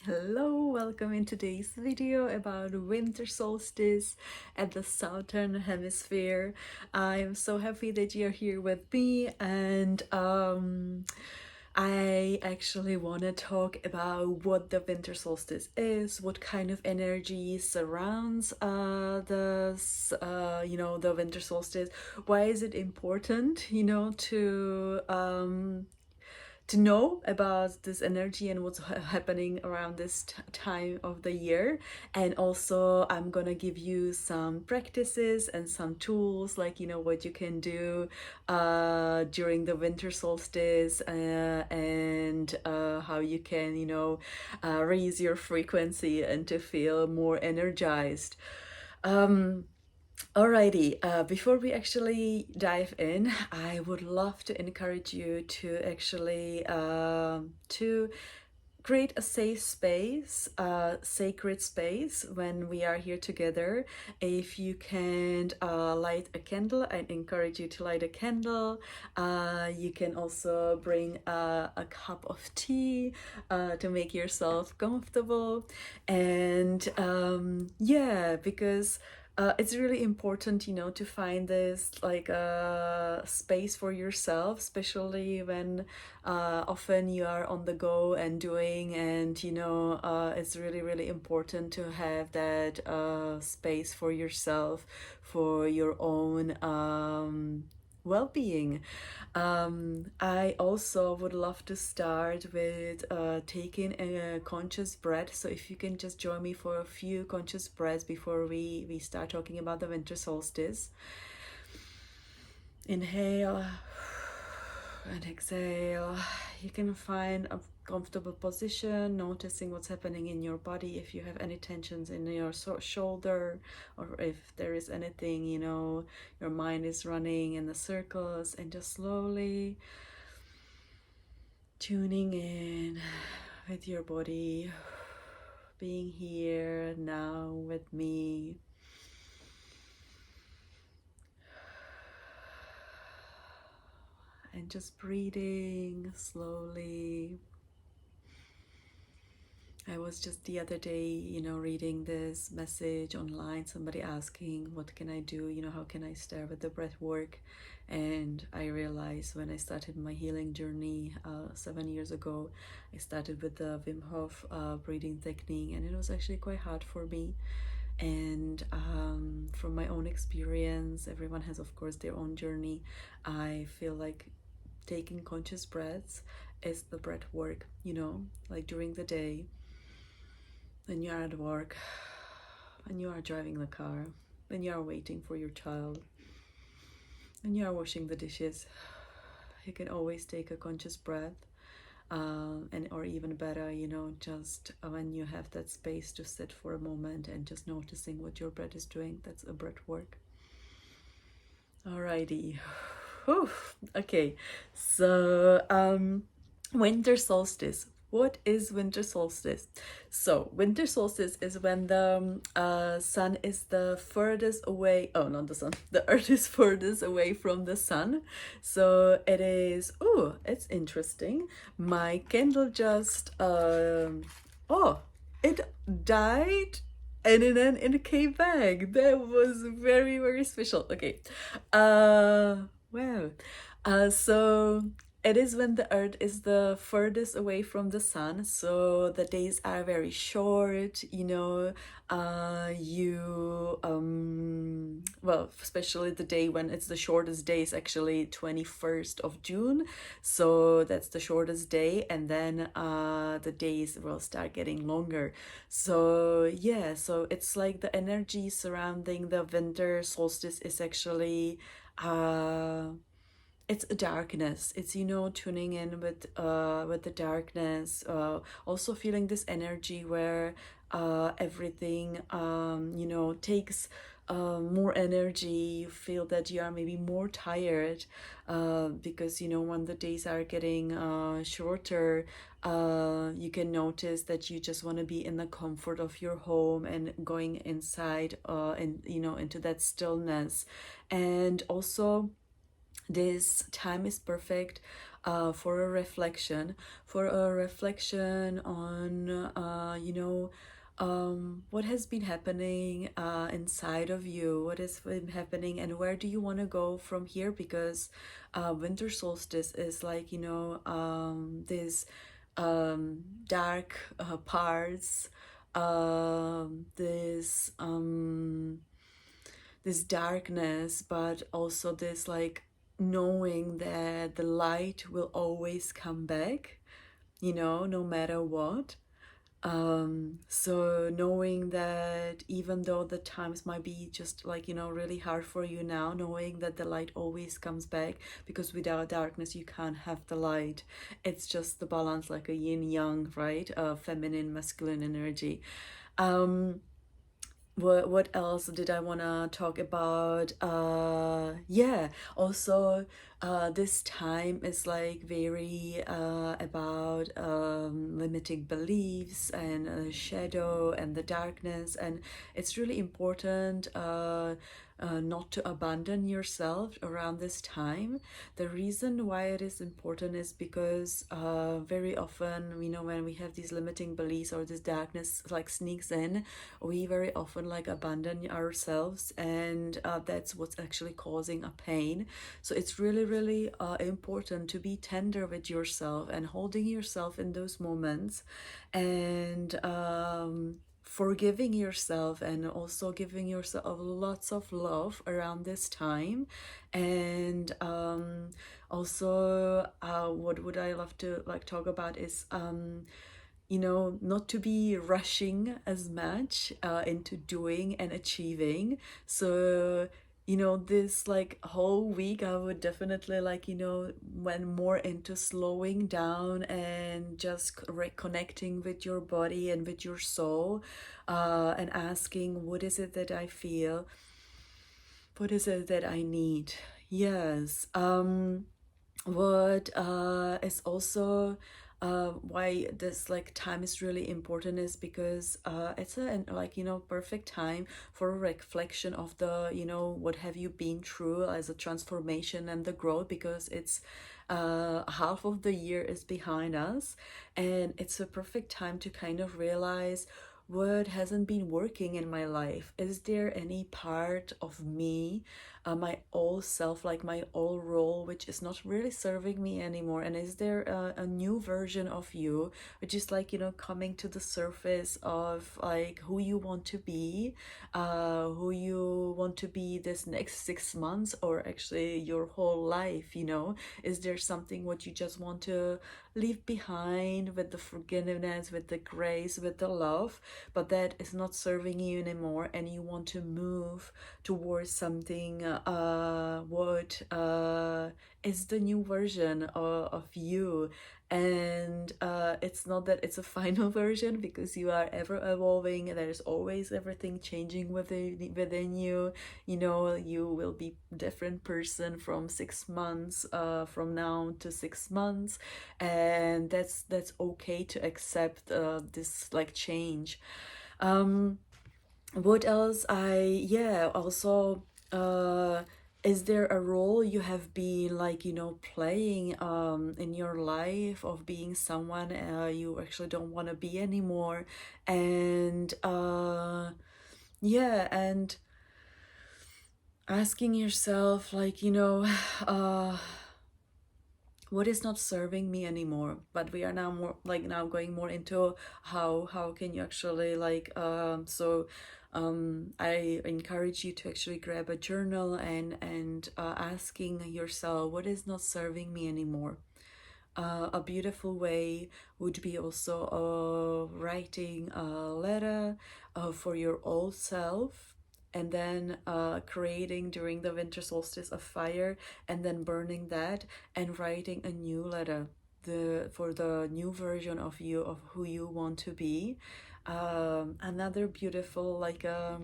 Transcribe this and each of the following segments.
Hello, welcome in today's video about winter solstice at the Southern Hemisphere. I am so happy that you're here with me, and I actually want to talk about what the winter solstice is, what kind of energy surrounds the winter solstice. Why is it important, to know about this energy and what's happening around this time of the year. And also I'm gonna give you some practices and some tools, like what you can do during the winter solstice, and how you can raise your frequency and to feel more energized. Alrighty, before we actually dive in, I would love to encourage you to actually to create a safe space, a sacred space when we are here together. If you can light a candle, I encourage you to light a candle. You can also bring a cup of tea to make yourself comfortable. And yeah, because it's really important, to find this like a space for yourself, especially when often you are on the go and doing, and it's really, really important to have that space for yourself, for your own well-being. I also would love to start with taking a conscious breath. So if you can just join me for a few conscious breaths before we start talking about the winter solstice. Inhale and exhale. You can find a comfortable position, noticing what's happening in your body, if you have any tensions in your shoulder, or if there is anything, your mind is running in the circles, and just slowly tuning in with your body, being here now with me. And just breathing slowly. I was just the other day, reading this message online, somebody asking, what can I do? How can I start with the breath work? And I realized when I started my healing journey 7 years ago, I started with the Wim Hof breathing technique, and it was actually quite hard for me. And from my own experience, everyone has, of course, their own journey. I feel like taking conscious breaths is the breath work, like during the day, when you are at work, when you are driving the car, when you are waiting for your child, when you are washing the dishes. You can always take a conscious breath, and or even better, just when you have that space to sit for a moment and just noticing what your breath is doing. That's a breath work. Alrighty. Whew. Okay, so winter solstice. What is winter solstice? So winter solstice is when the sun is the furthest away. Oh, not the sun. The earth is furthest away from the sun. So it is. Oh, it's interesting. My candle just. Oh, it died and then it came back. That was very, very special. Okay. Wow. So it is when the earth is the furthest away from the sun, so the days are very short, well, especially the day when it's the shortest day is actually 21st of June. So that's the shortest day, and then the days will start getting longer. So yeah, so it's like the energy surrounding the winter solstice is actually it's a darkness. It's tuning in with the darkness, also feeling this energy where everything takes more energy. You feel that you are maybe more tired, because when the days are getting shorter, you can notice that you just want to be in the comfort of your home and going inside, and into that stillness. And also This time is perfect for a reflection on, what has been happening inside of you, what has been happening, and where do you want to go from here? Because winter solstice is like, this dark parts, this darkness, but also this like knowing that the light will always come back, no matter what. So knowing that even though the times might be just like, really hard for you now, knowing that the light always comes back, because without darkness you can't have the light. It's just the balance, like a yin yang, right? Feminine, masculine energy. What else did I want to talk about? Yeah, also this time is like very about limiting beliefs and shadow and the darkness, and it's really important not to abandon yourself around this time. The reason why it is important is because very often, when we have these limiting beliefs or this darkness like sneaks in, we very often like abandon ourselves, and that's what's actually causing a pain. So it's really, really important to be tender with yourself and holding yourself in those moments, and forgiving yourself, and also giving yourself lots of love around this time. And also what would I love to like talk about is not to be rushing as much into doing and achieving. So, this like whole week, I would definitely like, went more into slowing down and just reconnecting with your body and with your soul, and asking, what is it that I feel? What is it that I need? Yes. What is also why this like time is really important is because it's a like, perfect time for a reflection of the, what have you been through as a transformation and the growth, because it's half of the year is behind us, and it's a perfect time to kind of realize what hasn't been working in my life. Is there any part of me, my old self, like my old role, which is not really serving me anymore? And is there a new version of you, which is like, coming to the surface of like who you want to be, who you want to be this next 6 months, or actually your whole life, Is there something what you just want to leave behind with the forgiveness, with the grace, with the love, but that is not serving you anymore, and you want to move towards something what is the new version of you? And it's not that it's a final version, because you are ever evolving, and there's always everything changing within you. You will be different person from 6 months from now to 6 months, and that's okay to accept this like change. What else? Also, is there a role you have been like, playing in your life of being someone you actually don't want to be anymore? And yeah, and asking yourself like, what is not serving me anymore? But we are now more like now going more into how can you actually like I encourage you to actually grab a journal and asking yourself, what is not serving me anymore? A beautiful way would be also writing a letter for your old self, and then creating during the winter solstice a fire, and then burning that, and writing a new letter for the new version of you, of who you want to be. Another beautiful like uh,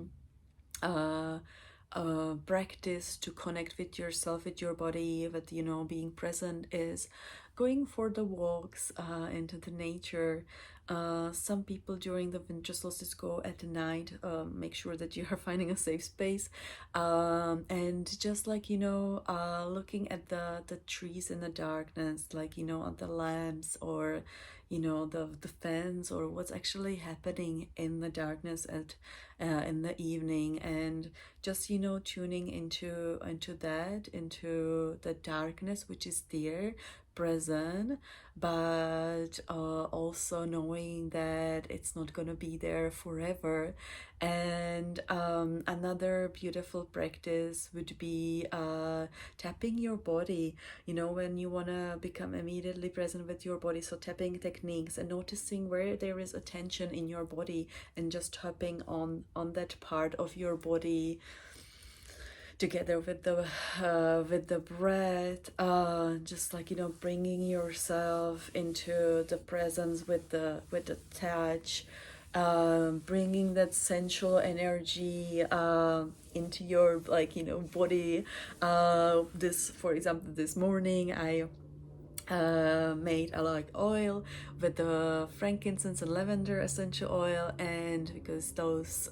practice to connect with yourself, with your body, with being present, is going for the walks into the nature, Some people during the winter solstice go at night. Make sure that you are finding a safe space, and just like, you know, looking at the trees in the darkness, like, you know, on the lamps, or, you know, the fans, or what's actually happening in the darkness at in the evening, and just, you know, tuning into that, into the darkness which is there, present, but also knowing that it's not going to be there forever. And another beautiful practice would be tapping your body, you know, when you want to become immediately present with your body. So tapping techniques and noticing where there is a tension in your body, and just tapping on that part of your body together with the breath, just like, you know, bringing yourself into the presence with the touch, bringing that sensual energy into your, like, you know, body. This, for example, this morning I made a like oil with the frankincense and lavender essential oil, and because those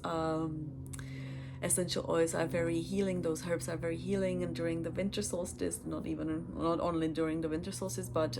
essential oils are very healing, those herbs are very healing, and during the winter solstice, not only during the winter solstice, but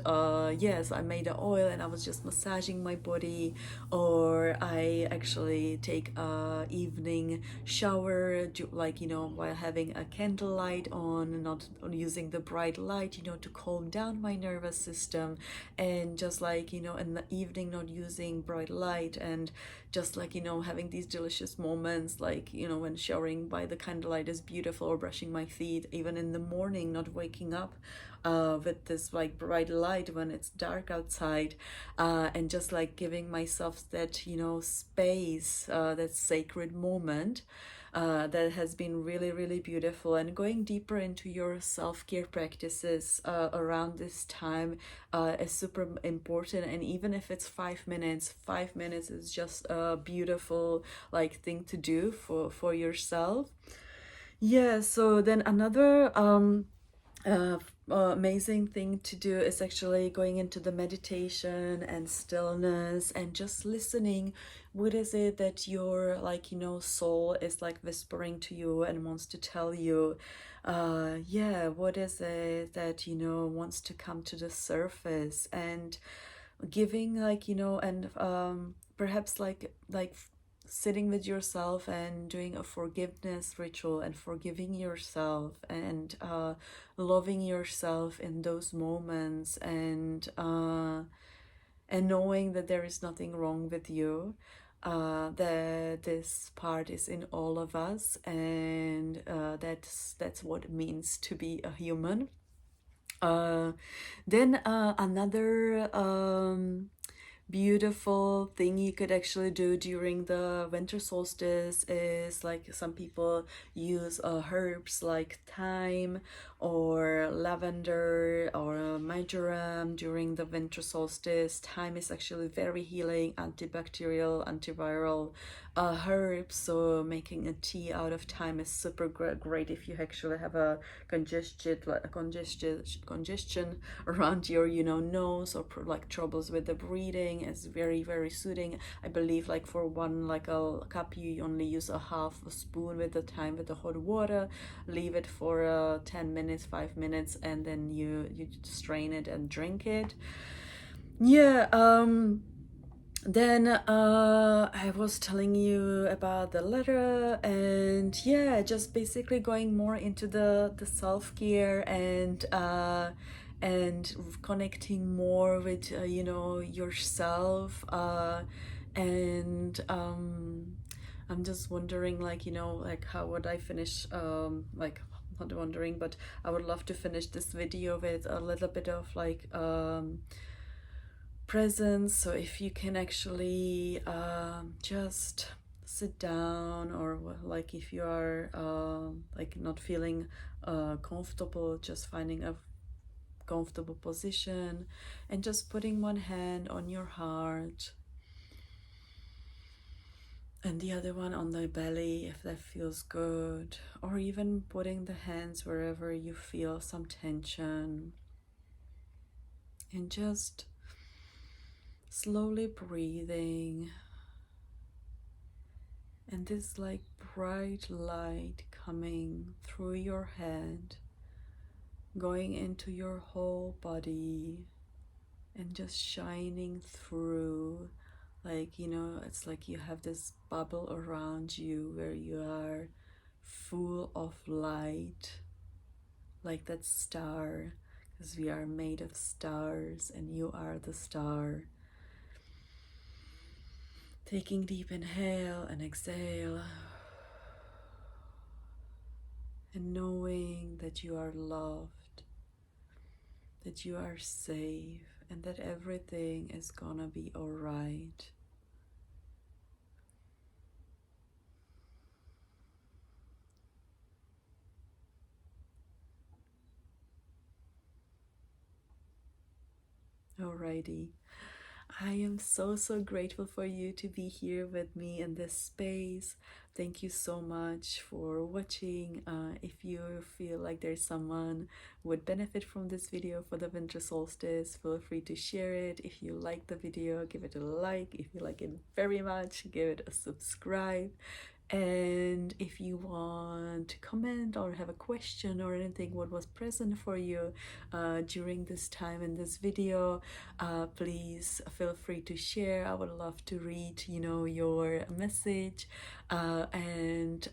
yes, I made an oil and I was just massaging my body. Or I actually take a evening shower, like, you know, while having a candlelight on, not using the bright light, you know, to calm down my nervous system. And just like, you know, in the evening, not using bright light, and just like, you know, having these delicious moments, like, you know, when showering by the candlelight is beautiful, or brushing my teeth even in the morning, not waking up with this like bright light when it's dark outside, and just like giving myself that, you know, space, that sacred moment. That has been really, really beautiful. And going deeper into your self-care practices around this time is super important. And even if it's 5 minutes, 5 minutes is just a beautiful like thing to do for yourself. Yeah, so then another amazing thing to do is actually going into the meditation and stillness, and just listening. What is it that your, like, you know, soul is like whispering to you and wants to tell you? Yeah, what is it that, you know, wants to come to the surface? And giving, like, you know, and perhaps like sitting with yourself and doing a forgiveness ritual, and forgiving yourself, and loving yourself in those moments, and knowing that there is nothing wrong with you, that this part is in all of us, and that's what it means to be a human. Then another beautiful thing you could actually do during the winter solstice is, like, some people use herbs like thyme or lavender or marjoram during the winter solstice. Thyme is actually very healing, antibacterial, antiviral herb, so making a tea out of thyme is super great if you actually have a congestion around your, you know, nose, or like troubles with the breathing. It's very, very soothing. I believe like for one, like a cup, you only use a half a spoon with the thyme with the hot water, leave it for 10 minutes, 5 minutes, and then you strain it and drink it. Yeah. Then I was telling you about the letter, and yeah, just basically going more into the self-care, and connecting more with you know, yourself, and I'm just wondering, like, you know, like, how would I finish, like, not wondering, but I would love to finish this video with a little bit of like presence. So if you can actually just sit down, or like if you are like not feeling comfortable, just finding a comfortable position, and just putting one hand on your heart and the other one on the belly, if that feels good, or even putting the hands wherever you feel some tension, and just Slowly breathing, and this like bright light coming through your head, going into your whole body and just shining through. Like, you know, it's like you have this bubble around you where you are full of light, like that star, because we are made of stars and you are the star. Taking deep inhale and exhale, and knowing that you are loved, that you are safe, and that everything is gonna be alright. Alrighty. I am so grateful for you to be here with me in this space. Thank you so much for watching. If you feel like there's someone who would benefit from this video for the winter solstice, feel free to share it. If you like the video, give it a like. If you like it very much, give it a subscribe. And if you want to comment or have a question or anything what was present for you during this time in this video, please feel free to share. I would love to read, you know, your message. And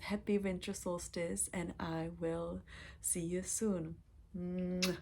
happy winter solstice, and I will see you soon. Mwah.